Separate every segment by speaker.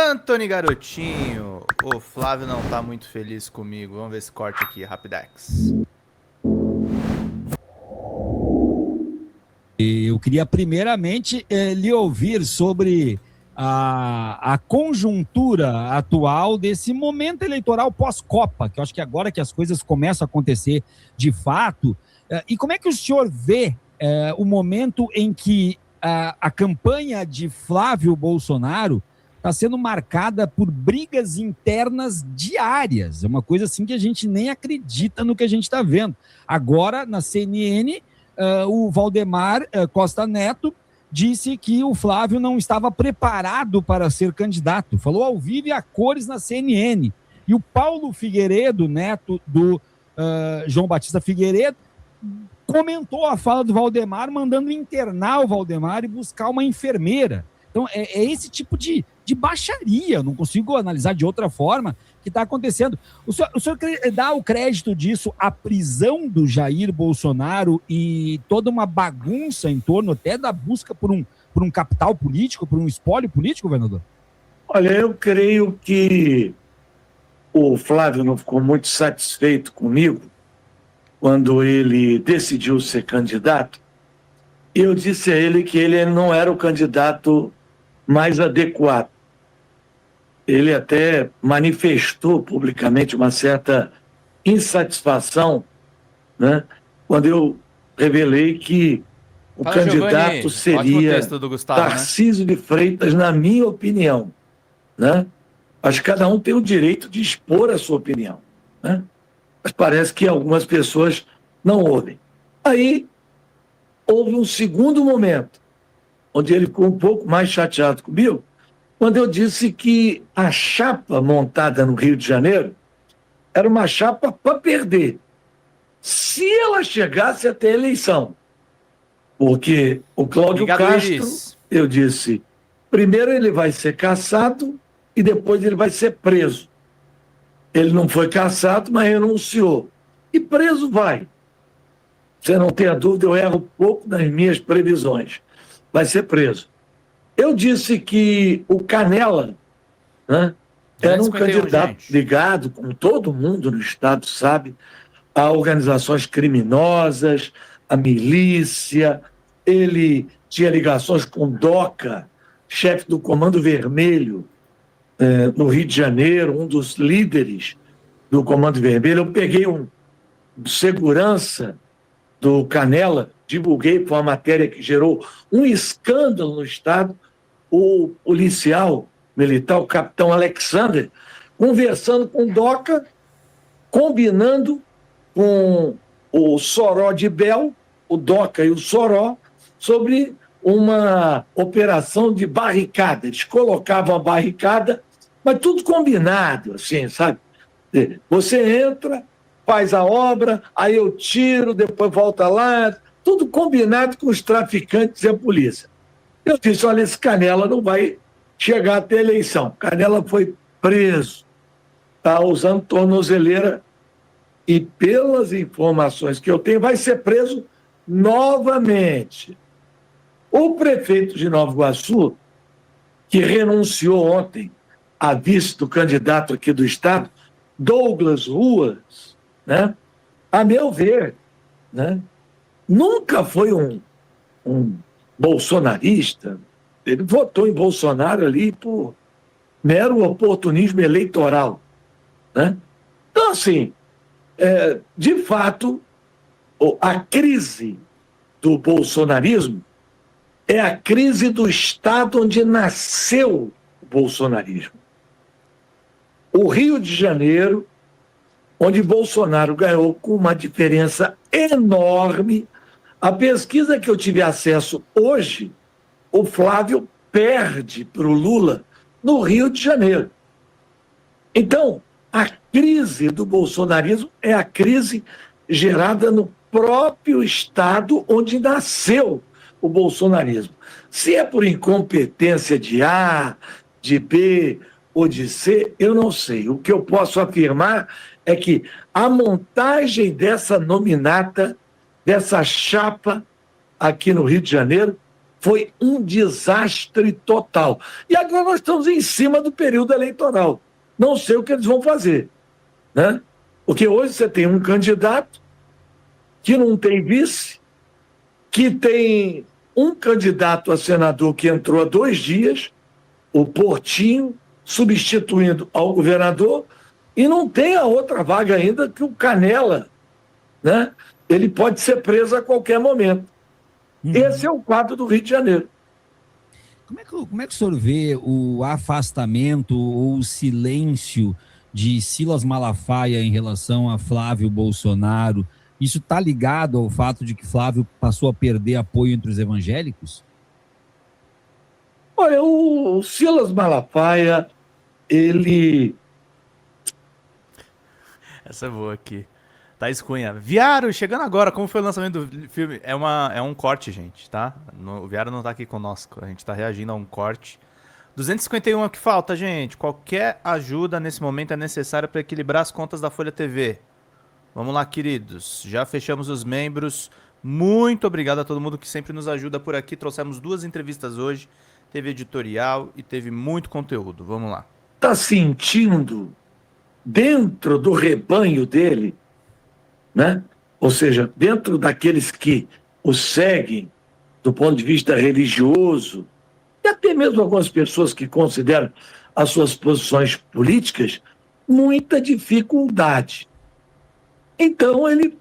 Speaker 1: Anthony Garotinho, o Flávio não tá muito feliz comigo. Vamos ver esse corte aqui, Rapidex.
Speaker 2: Eu queria primeiramente lhe ouvir sobre a conjuntura atual desse momento eleitoral pós-Copa, que eu acho que agora que as coisas começam a acontecer de fato, e como é que o senhor vê o momento em que a campanha de Flávio Bolsonaro está sendo marcada por brigas internas diárias, é uma coisa assim que a gente nem acredita no que a gente está vendo. Agora, na CNN, o Valdemar Costa Neto disse que o Flávio não estava preparado para ser candidato. Falou ao vivo e a cores na CNN. E o Paulo Figueiredo, neto do João Batista Figueiredo, comentou a fala do Valdemar, mandando internar o Valdemar e buscar uma enfermeira. Então, é esse tipo de baixaria, não consigo analisar de outra forma, que está acontecendo. O senhor dá o crédito disso à prisão do Jair Bolsonaro e toda uma bagunça em torno até da busca por um capital político, por um espólio político, governador?
Speaker 3: Olha, eu creio que o Flávio não ficou muito satisfeito comigo quando ele decidiu ser candidato. Eu disse a ele que ele não era o candidato mais adequado. Ele até manifestou publicamente uma certa insatisfação, né, quando eu revelei que o candidato seria Tarcísio de Freitas, na minha opinião, né? Acho que cada um tem o direito de expor a sua opinião, né? Mas parece que algumas pessoas não ouvem. Aí houve um segundo momento, onde ele ficou um pouco mais chateado comigo, quando eu disse que a chapa montada no Rio de Janeiro era uma chapa para perder, se ela chegasse até a eleição. Porque o Cláudio Castro, eu disse, primeiro ele vai ser cassado e depois ele vai ser preso. Ele não foi cassado, mas renunciou. E preso vai. Você não tenha dúvida, eu erro pouco nas minhas previsões. Vai ser preso. Eu disse que o Canela, né, era um candidato ligado, como todo mundo no Estado sabe, a organizações criminosas, a milícia. Ele tinha ligações com Doca, chefe do Comando Vermelho, no Rio de Janeiro, um dos líderes do Comando Vermelho. Eu peguei um segurança do Canela, divulguei para uma matéria que gerou um escândalo no Estado, o policial militar, o capitão Alexander, conversando com Doca, combinando com o Soró de Bel, o Doca e o Soró, sobre uma operação de barricada. Eles colocavam a barricada, mas tudo combinado, assim, sabe? Você entra, faz a obra, aí eu tiro, depois volta lá, tudo combinado com os traficantes e a polícia. Eu disse, olha, esse Canela não vai chegar até a eleição. Canela foi preso, está usando tornozeleira e, pelas informações que eu tenho, vai ser preso novamente. O prefeito de Nova Iguaçu, que renunciou ontem a vice do candidato aqui do Estado, Douglas Ruas, né, a meu ver, né, nunca foi um bolsonarista. Ele votou em Bolsonaro ali por mero oportunismo eleitoral, né? Então, assim, de fato, a crise do bolsonarismo é a crise do Estado onde nasceu o bolsonarismo. O Rio de Janeiro, onde Bolsonaro ganhou com uma diferença enorme. A pesquisa que eu tive acesso hoje, o Flávio perde para o Lula no Rio de Janeiro. Então, a crise do bolsonarismo é a crise gerada no próprio Estado onde nasceu o bolsonarismo. Se é por incompetência de A, de B ou de C, eu não sei. O que eu posso afirmar é que a montagem dessa nominata, dessa chapa aqui no Rio de Janeiro, Foi um desastre total. E agora nós estamos em cima do período eleitoral. Não sei o que eles vão fazer, né? Porque hoje você tem um candidato que não tem vice, que tem um candidato a senador que entrou há 2 dias, o Portinho, substituindo ao governador, e não tem a outra vaga ainda que o Canela, né? Ele pode ser preso a qualquer momento. Esse é o quadro do Rio de Janeiro.
Speaker 2: Como é que o senhor vê o afastamento ou o silêncio de Silas Malafaia em relação a Flávio Bolsonaro? Isso está ligado ao fato de que Flávio passou a perder apoio entre os evangélicos?
Speaker 3: Olha, o Silas Malafaia, ele...
Speaker 1: Essa é boa aqui. Thaís Cunha. Viário, chegando agora, como foi o lançamento do filme? É um corte, gente, tá? O Viário não tá aqui conosco, a gente tá reagindo a um corte. 251 é o que falta, gente. Qualquer ajuda nesse momento é necessária para equilibrar as contas da Folha TV. Vamos lá, queridos. Já fechamos os membros. Muito obrigado a todo mundo que sempre nos ajuda por aqui. Trouxemos 2 entrevistas hoje. Teve editorial e teve muito conteúdo. Vamos lá.
Speaker 3: está sentindo dentro do rebanho dele, né? Ou seja, dentro daqueles que o seguem do ponto de vista religioso, e até mesmo algumas pessoas que consideram as suas posições políticas, muita dificuldade. Então ele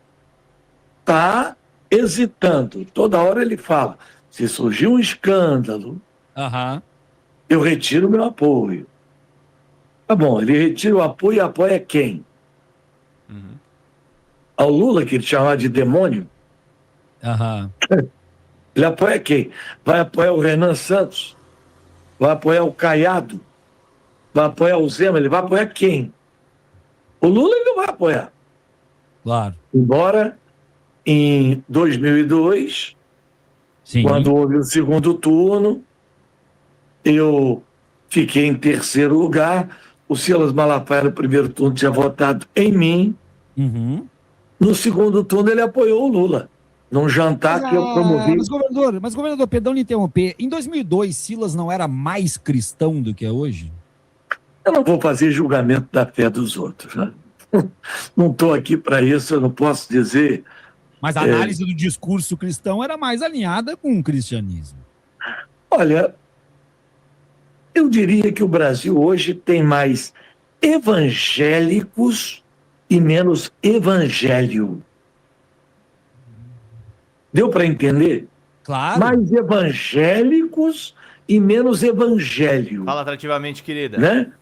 Speaker 3: está hesitando. Toda hora ele fala, se surgir um escândalo, eu retiro meu apoio. Tá bom, ele retira o apoio e apoia quem? Ao Lula, que ele chamava de demônio? Ele apoia quem? Vai apoiar o Renan Santos? Vai apoiar o Caiado? Vai apoiar o Zema? Ele vai apoiar quem? O Lula ele não vai apoiar.
Speaker 2: Claro.
Speaker 3: Embora em 2002,
Speaker 2: Sim.
Speaker 3: quando houve o segundo turno, eu fiquei em terceiro lugar. O Silas Malafaia, no primeiro turno, tinha votado em mim. No segundo turno, ele apoiou o Lula, num jantar que eu promovi.
Speaker 2: Mas governador, perdão de interromper. Em 2002, Silas não era mais cristão do que é hoje?
Speaker 3: Eu não vou fazer julgamento da fé dos outros, né? Não estou aqui para isso, eu não posso dizer.
Speaker 2: Mas a análise do discurso cristão era mais alinhada com o cristianismo.
Speaker 3: Olha, eu diria que o Brasil hoje tem mais evangélicos e menos evangelho. Deu para entender?
Speaker 2: Claro.
Speaker 3: Mais evangélicos e menos evangelho.
Speaker 1: Fala atrativamente, querida.
Speaker 3: Né?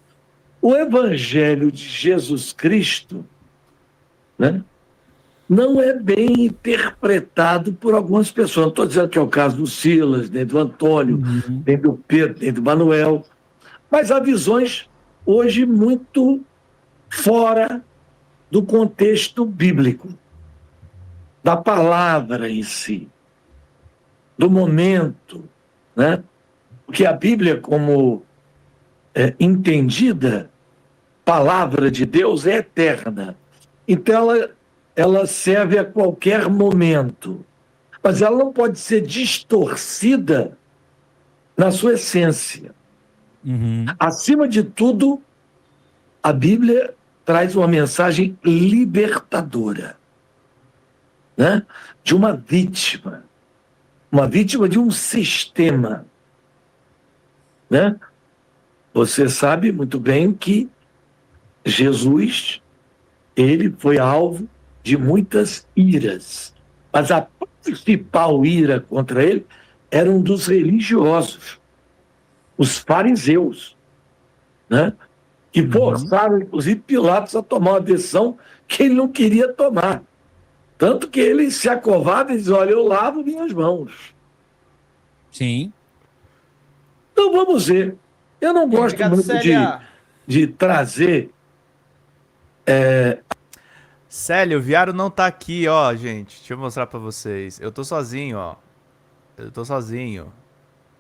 Speaker 3: O evangelho de Jesus Cristo, né, não é bem interpretado por algumas pessoas. Não estou dizendo que é o caso do Silas, nem do Antônio, nem do Pedro, nem do Manuel, mas há visões hoje muito fora do contexto bíblico, da palavra em si, do momento, né? Porque a Bíblia, como entendida, palavra de Deus é eterna. Então ela serve a qualquer momento, mas ela não pode ser distorcida na sua essência. Acima de tudo, a Bíblia traz uma mensagem libertadora, né? De uma vítima de um sistema, né? Você sabe muito bem que Jesus, ele foi alvo de muitas iras, mas a principal ira contra ele era um dos religiosos, os fariseus, né? Que forçaram, inclusive, Pilatos a tomar uma decisão que ele não queria tomar. Tanto que ele se acovava e diz, olha, eu lavo minhas mãos.
Speaker 2: Sim.
Speaker 3: Então vamos ver. Eu não gosto
Speaker 1: Obrigado,
Speaker 3: muito
Speaker 1: Célia.
Speaker 3: de trazer...
Speaker 1: Célio, o Viário não tá aqui, ó, gente. Deixa eu mostrar pra vocês. Eu tô sozinho, ó. Eu tô sozinho.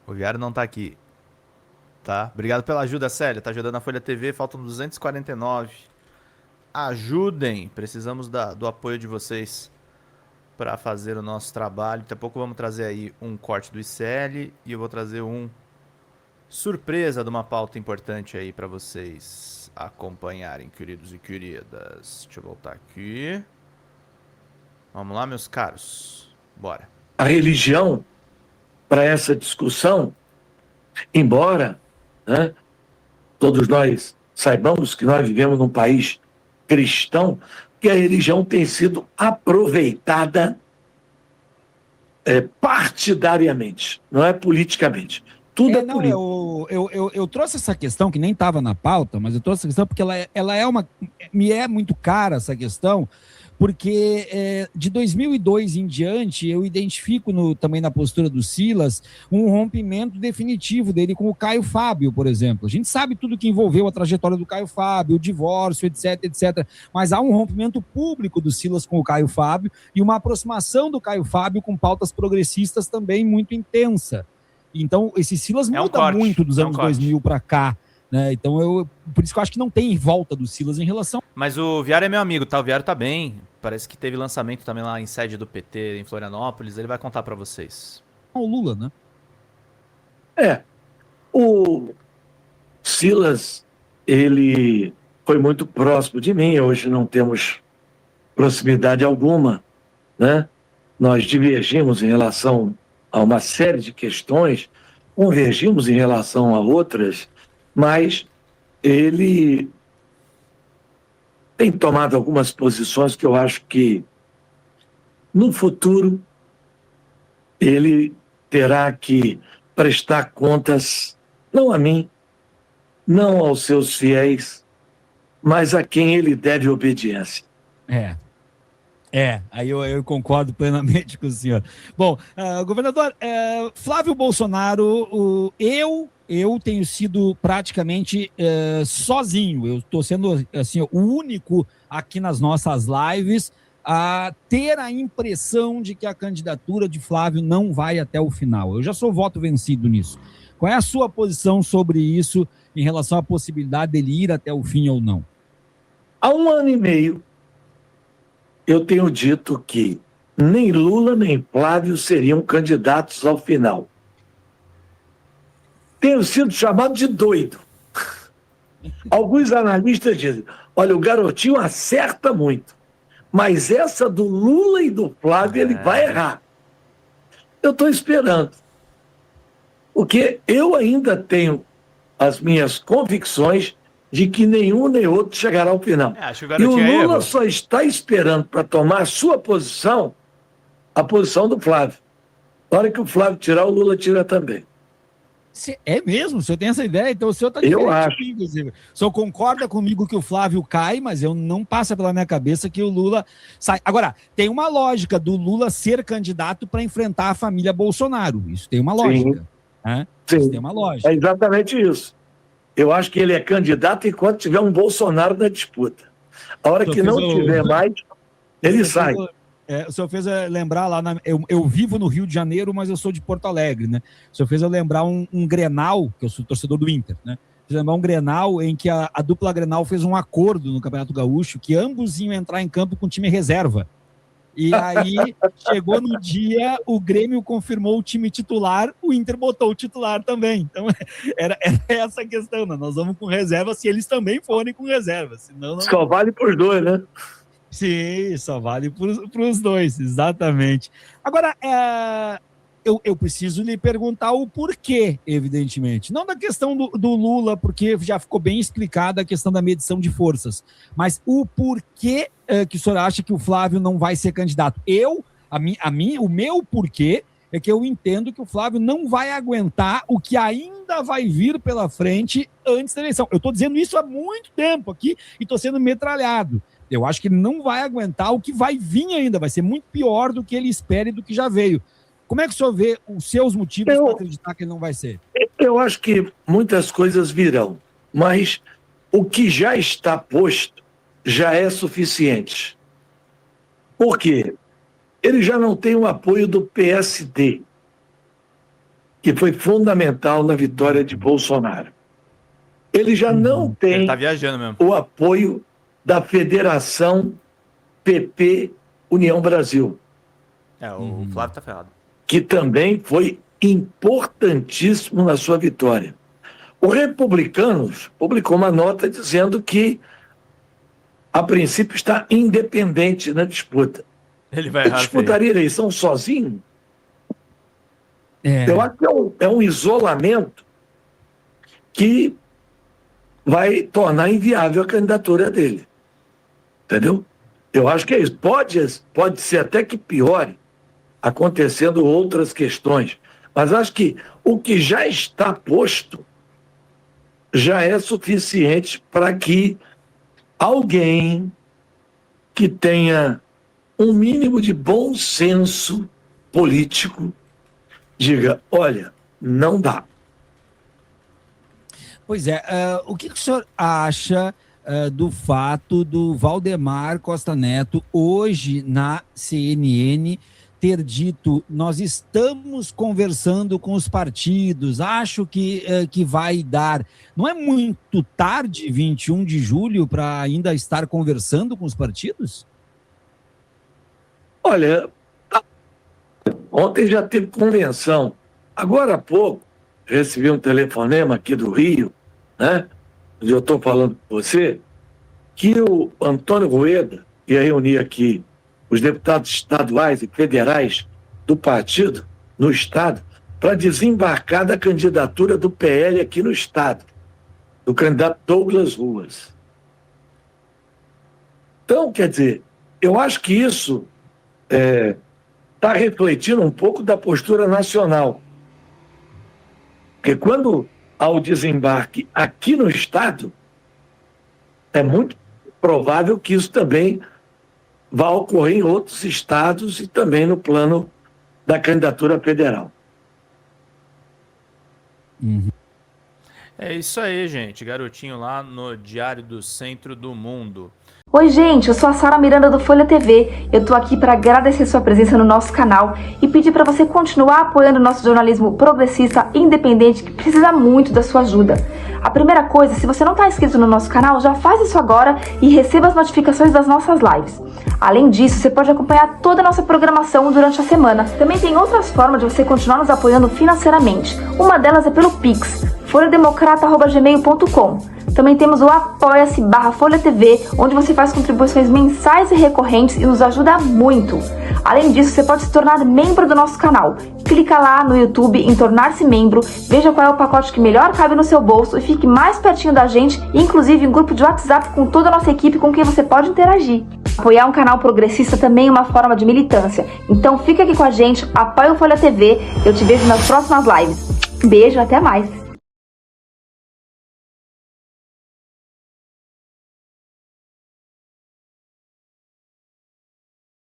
Speaker 1: O Viário não tá aqui. Tá? Obrigado pela ajuda, Célia. Tá ajudando a Folha TV, faltam 249. Ajudem. Precisamos do apoio de vocês. para fazer o nosso trabalho. Daqui a pouco vamos trazer aí um corte do ICL e eu vou trazer um surpresa de uma pauta importante aí para vocês acompanharem, queridos e queridas. Deixa eu voltar aqui. Vamos lá, meus caros. Bora.
Speaker 3: A religião para essa discussão, embora, né, todos nós saibamos que nós vivemos num país cristão, que a religião tem sido aproveitada partidariamente, não é politicamente. Tudo é político.
Speaker 2: Eu trouxe essa questão, que nem estava na pauta, mas eu trouxe essa questão porque me é muito cara essa questão, porque de 2002 em diante eu identifico também na postura do Silas um rompimento definitivo dele com o Caio Fábio, por exemplo. A gente sabe tudo que envolveu a trajetória do Caio Fábio, o divórcio, etc, etc. Mas há um rompimento público do Silas com o Caio Fábio e uma aproximação do Caio Fábio com pautas progressistas também muito intensa. Então, esse Silas muda muito dos anos 2000 para cá. Né? Então, por isso que eu acho que não tem volta do Silas em relação...
Speaker 1: Mas o Viário é meu amigo, tá? O Viário tá bem. Parece que teve lançamento também lá em sede do PT, em Florianópolis. Ele vai contar pra vocês.
Speaker 2: O Lula, né?
Speaker 3: O Silas, ele foi muito próximo de mim. Hoje não temos proximidade alguma, né? Nós divergimos em relação a uma série de questões, convergimos em relação a outras, mas ele tem tomado algumas posições que eu acho que, no futuro, ele terá que prestar contas, não a mim, não aos seus fiéis, mas a quem ele deve obediência.
Speaker 2: Aí eu concordo plenamente com o senhor. Bom, governador, Flávio Bolsonaro, eu tenho sido praticamente sozinho. Eu estou sendo assim, o único aqui nas nossas lives a ter a impressão de que a candidatura de Flávio não vai até o final. Eu já sou voto vencido nisso. Qual é a sua posição sobre isso em relação à possibilidade dele ir até o fim ou não?
Speaker 3: Há 1 ano e meio, eu tenho dito que nem Lula nem Flávio seriam candidatos ao final. Tenho sido chamado de doido. Alguns analistas dizem, olha, o garotinho acerta muito, mas essa do Lula e do Flávio ele vai errar. Eu estou esperando, porque eu ainda tenho as minhas convicções de que nenhum nem outro chegará ao final. E o Lula só está esperando para tomar a sua posição, a posição do Flávio. Na hora que o Flávio tirar, o Lula tira também.
Speaker 2: É mesmo? O senhor tem essa ideia? Então o senhor está diferente de mim, inclusive. O senhor concorda comigo que o Flávio cai, mas eu não passa pela minha cabeça que o Lula sai. Agora, tem uma lógica do Lula ser candidato para enfrentar a família Bolsonaro. Isso tem uma lógica. Né?
Speaker 3: Sim.
Speaker 2: Isso tem uma lógica.
Speaker 3: É exatamente isso. Eu acho que ele é candidato enquanto tiver um Bolsonaro na disputa. A hora que não tiver mais, ele sai.
Speaker 2: O senhor fez lembrar lá, eu vivo no Rio de Janeiro, mas eu sou de Porto Alegre, né? O senhor fez eu lembrar um Grenal, que eu sou torcedor do Inter, né? Fez lembrar um Grenal em que a dupla Grenal fez um acordo no Campeonato Gaúcho que ambos iam entrar em campo com time reserva. E aí, chegou no dia, o Grêmio confirmou o time titular, o Inter botou o titular também. Então, era essa a questão, né? Nós vamos com reserva se eles também forem com reserva. Senão não...
Speaker 3: Só vale para os dois, né?
Speaker 2: Sim, só vale para os dois, exatamente. Agora, eu preciso lhe perguntar o porquê, evidentemente. Não da questão do Lula, porque já ficou bem explicada a questão da medição de forças, mas o porquê que o senhor acha que o Flávio não vai ser candidato. O meu porquê é que eu entendo que o Flávio não vai aguentar o que ainda vai vir pela frente antes da eleição. Eu estou dizendo isso há muito tempo aqui e estou sendo metralhado. Eu acho que ele não vai aguentar o que vai vir ainda, vai ser muito pior do que ele espera e do que já veio. Como é que o senhor vê os seus motivos para acreditar que ele não vai ser? Eu
Speaker 3: acho que muitas coisas virão, mas o que já está posto já é suficiente. Por quê? Ele já não tem o apoio do PSD, que foi fundamental na vitória de Bolsonaro. Ele já não tem
Speaker 1: ele tá viajando mesmo.
Speaker 3: O apoio da Federação PP União Brasil.
Speaker 1: O Flávio tá ferrado.
Speaker 3: Que também foi importantíssimo na sua vitória. O Republicanos publicou uma nota dizendo que, a princípio, está independente na disputa.
Speaker 1: Ele vai
Speaker 3: Ele
Speaker 1: errar
Speaker 3: disputaria a eleição sozinho?
Speaker 2: É.
Speaker 3: Eu acho que é um isolamento que vai tornar inviável a candidatura dele. Entendeu? Eu acho que é isso. Pode ser até que piore, acontecendo outras questões. Mas acho que o que já está posto já é suficiente para que alguém que tenha um mínimo de bom senso político diga, olha, não dá.
Speaker 2: Pois é, o que o senhor acha do fato do Valdemar Costa Neto, hoje na CNN, ter dito, nós estamos conversando com os partidos, acho que vai dar. Não é muito tarde, 21 de julho, para ainda estar conversando com os partidos?
Speaker 3: Olha, ontem já teve convenção. Agora há pouco, recebi um telefonema aqui do Rio, né? Onde eu estou falando com você, que o Antônio Rueda ia reunir aqui os deputados estaduais e federais do partido, no Estado, para desembarcar da candidatura do PL aqui no Estado, do candidato Douglas Ruas. Então, quer dizer, eu acho que isso está refletindo um pouco da postura nacional. Porque quando há o desembarque aqui no Estado, é muito provável que isso também vá ocorrer em outros estados e também no plano da candidatura federal.
Speaker 2: Uhum.
Speaker 1: É isso aí, gente. Garotinho lá no Diário do Centro do Mundo.
Speaker 4: Oi, gente, eu sou a Sara Miranda do Folha TV. Eu tô aqui para agradecer sua presença no nosso canal e pedir para você continuar apoiando o nosso jornalismo progressista independente, que precisa muito da sua ajuda. A primeira coisa, se você não está inscrito no nosso canal, já faz isso agora e receba as notificações das nossas lives. Além disso, você pode acompanhar toda a nossa programação durante a semana. Também tem outras formas de você continuar nos apoiando financeiramente. Uma delas é pelo Pix, folhademocrata@gmail.com. Também temos o apoia-se/Folha TV, onde você faz contribuições mensais e recorrentes e nos ajuda muito. Além disso, você pode se tornar membro do nosso canal. Clica lá no YouTube em tornar-se membro, veja qual é o pacote que melhor cabe no seu bolso e fique mais pertinho da gente, inclusive em grupo de WhatsApp com toda a nossa equipe com quem você pode interagir. Apoiar um canal progressista também é uma forma de militância. Então fica aqui com a gente, apoia o Folha TV, eu te vejo nas próximas lives. Beijo, até mais!